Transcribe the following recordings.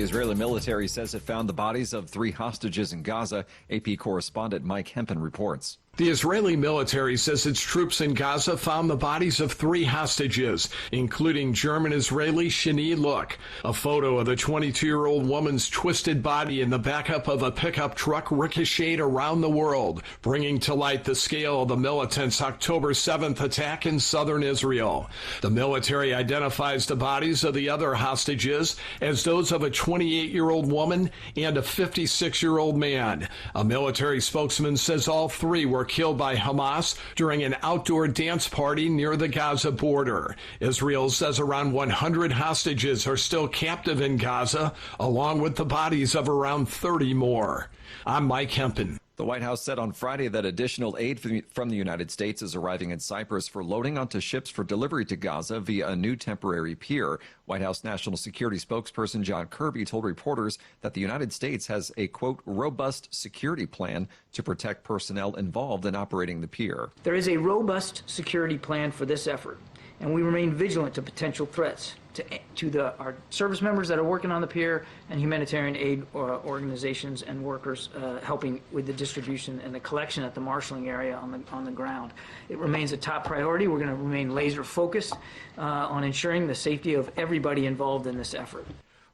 The Israeli military says it found the bodies of 3 hostages in Gaza. AP correspondent Mike Hempen reports. The Israeli military says its troops in Gaza found the bodies of 3 hostages, including German-Israeli Shani Look. A photo of the 22-year-old woman's twisted body in the backup of a pickup truck ricocheted around the world, bringing to light the scale of the militants' October 7th attack in southern Israel. The military identifies the bodies of the other hostages as those of a 28-year-old woman and a 56-year-old man. A military spokesman says all 3 were killed by Hamas during an outdoor dance party near the Gaza border. Israel says around 100 hostages are still captive in Gaza, along with the bodies of around 30 more. I'm Mike Hempen. The White House said on Friday that additional aid from the United States is arriving in Cyprus for loading onto ships for delivery to Gaza via a new temporary pier. White House National Security spokesperson John Kirby told reporters that the United States has a, quote, robust security plan to protect personnel involved in operating the pier. There is a robust security plan for this effort, and we remain vigilant to potential threats to our service members that are working on the pier and humanitarian aid organizations and workers helping with the distribution and the collection at the marshalling area on the ground. It remains a top priority. We're going to remain laser focused on ensuring the safety of everybody involved in this effort.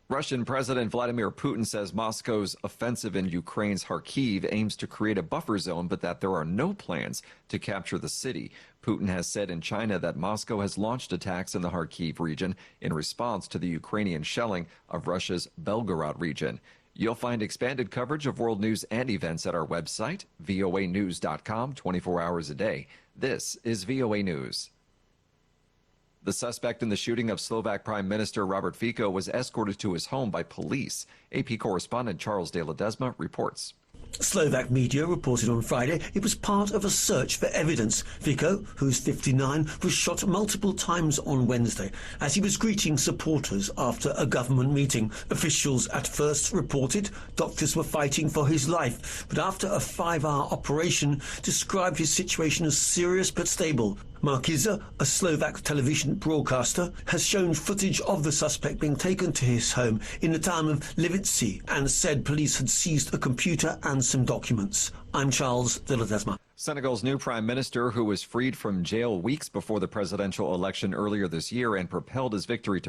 Russian President Vladimir Putin says Moscow's offensive in Ukraine's Kharkiv aims to create a buffer zone, but that there are no plans to capture the city. Putin has said in China that Moscow has launched attacks in the Kharkiv region in response to the Ukrainian shelling of Russia's Belgorod region. You'll find expanded coverage of world news and events at our website, voanews.com, 24 hours a day. This is VOA News. The suspect in the shooting of Slovak Prime Minister Robert Fico was escorted to his home by police. AP correspondent Charles de Ledesma reports. Slovak media reported on Friday it was part of a search for evidence. Fico, who's 59, was shot multiple times on Wednesday as he was greeting supporters after a government meeting. Officials at first reported doctors were fighting for his life, but after a 5-hour operation described his situation as serious but stable. Markiza, a Slovak television broadcaster, has shown footage of the suspect being taken to his home in the town of Levice and said police had seized a computer and some documents. I'm Charles de Ledesma. Senegal's new prime minister, who was freed from jail weeks before the presidential election earlier this year and propelled his party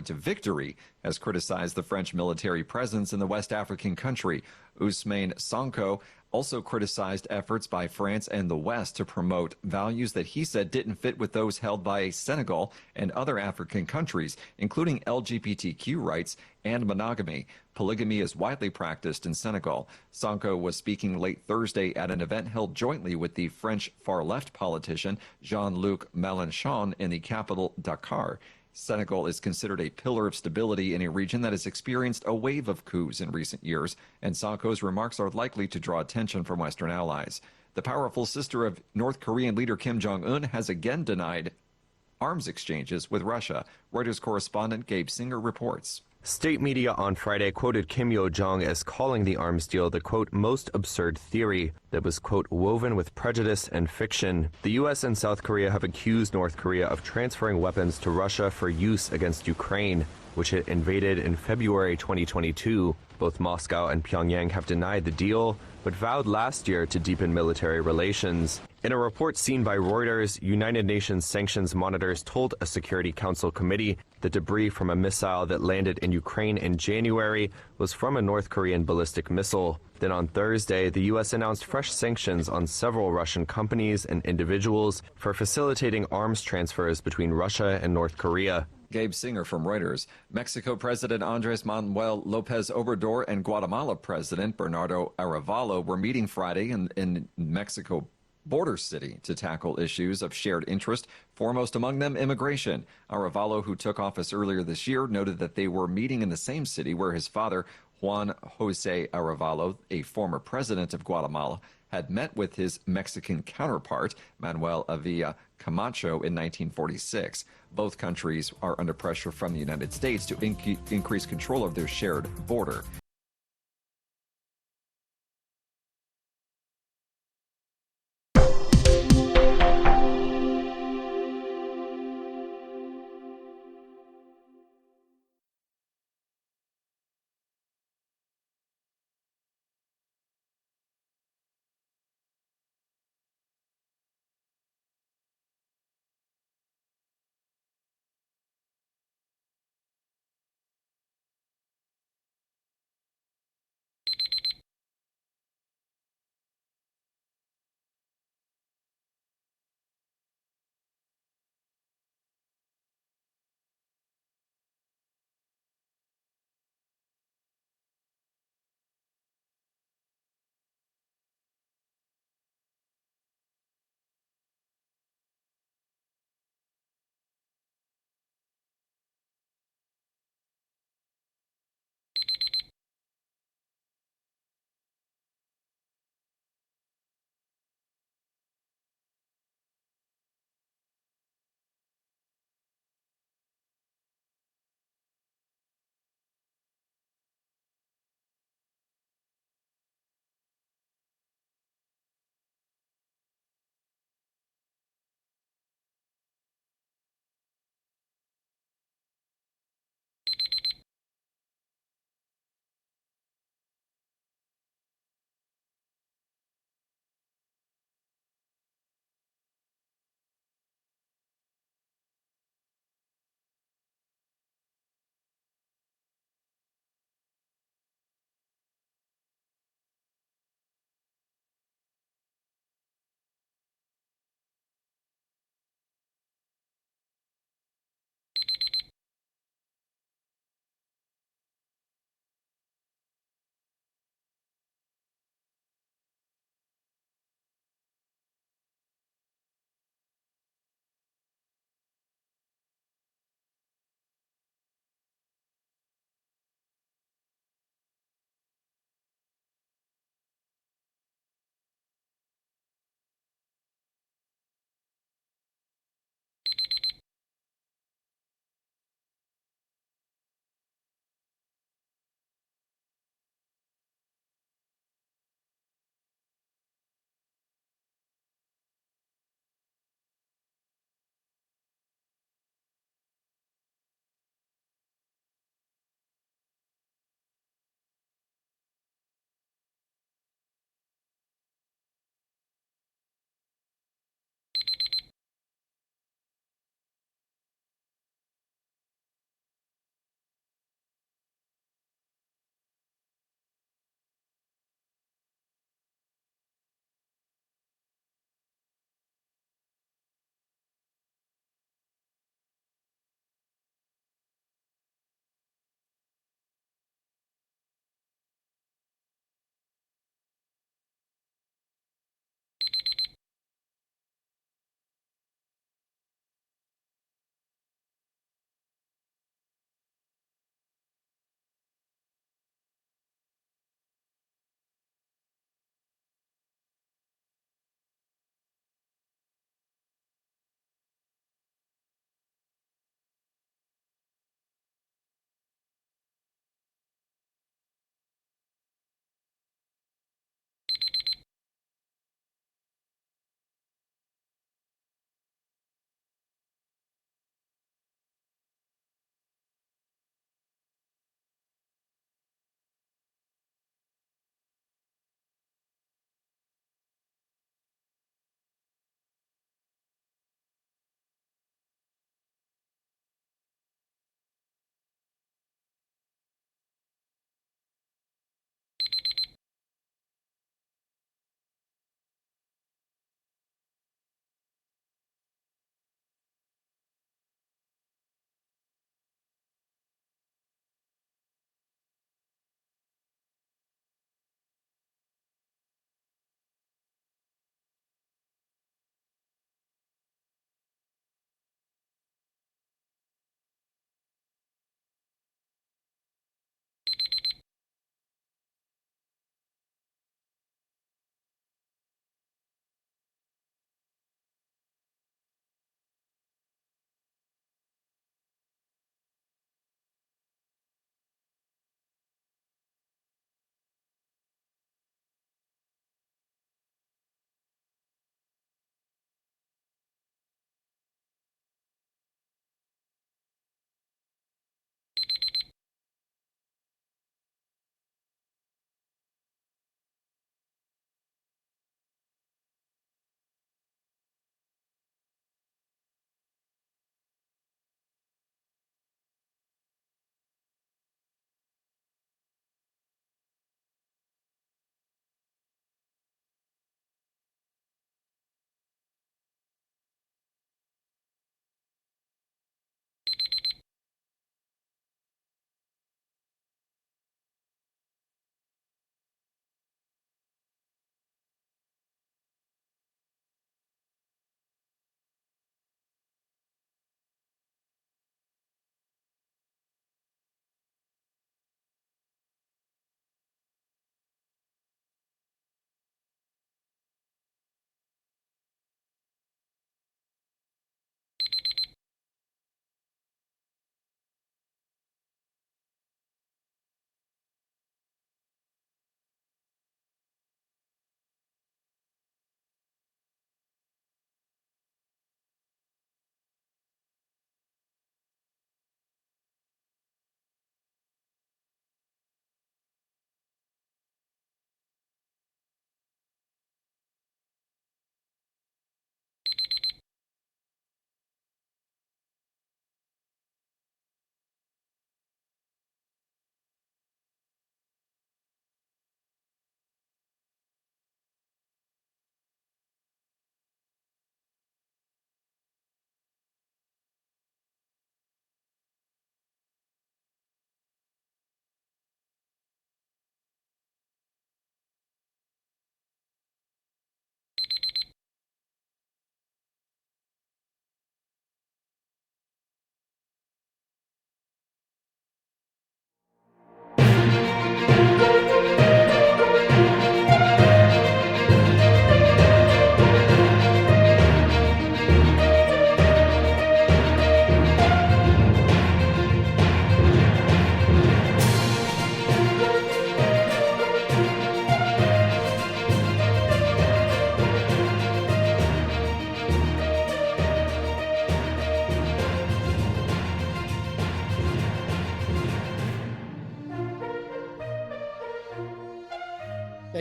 to victory, has criticized the French military presence in the West African country. Ousmane Sonko also criticized efforts by France and the West to promote values that he said didn't fit with those held by Senegal and other African countries, including LGBTQ rights and monogamy. Polygamy is widely practiced in Senegal. Sonko was speaking late Thursday at an event held jointly with the French far-left politician Jean-Luc Mélenchon in the capital, Dakar. Senegal is considered a pillar of stability in a region that has experienced a wave of coups in recent years, and Sonko's remarks are likely to draw attention from Western allies. The powerful sister of North Korean leader Kim Jong-un has again denied arms exchanges with Russia. Reuters correspondent Gabe Singer reports. State media on Friday quoted Kim Yo-jong as calling the arms deal the, quote, most absurd theory that was, quote, woven with prejudice and fiction. The U.S. and South Korea have accused North Korea of transferring weapons to Russia for use against Ukraine, which it invaded in February 2022. Both Moscow and Pyongyang have denied the deal, but vowed last year to deepen military relations. In a report seen by Reuters, United Nations sanctions monitors told a Security Council committee the debris from a missile that landed in Ukraine in January was from a North Korean ballistic missile. Then on Thursday, the U.S. announced fresh sanctions on several Russian companies and individuals for facilitating arms transfers between Russia and North Korea. Gabe Singer from Reuters. Mexico President Andres Manuel Lopez Obrador and Guatemala President Bernardo Arevalo were meeting Friday in Mexico border city to tackle issues of shared interest, foremost among them immigration. Arevalo, who took office earlier this year, noted that they were meeting in the same city where his father, Juan Jose Arevalo, a former president of Guatemala, had met with his Mexican counterpart, Manuel Avila Camacho, in 1946. Both countries are under pressure from the United States to increase control of their shared border.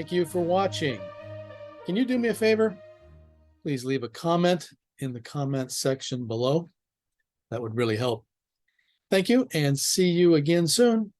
Thank you for watching. Can you do me a favor? Please leave a comment in the comment section below. That would really help. Thank you, and see you again soon.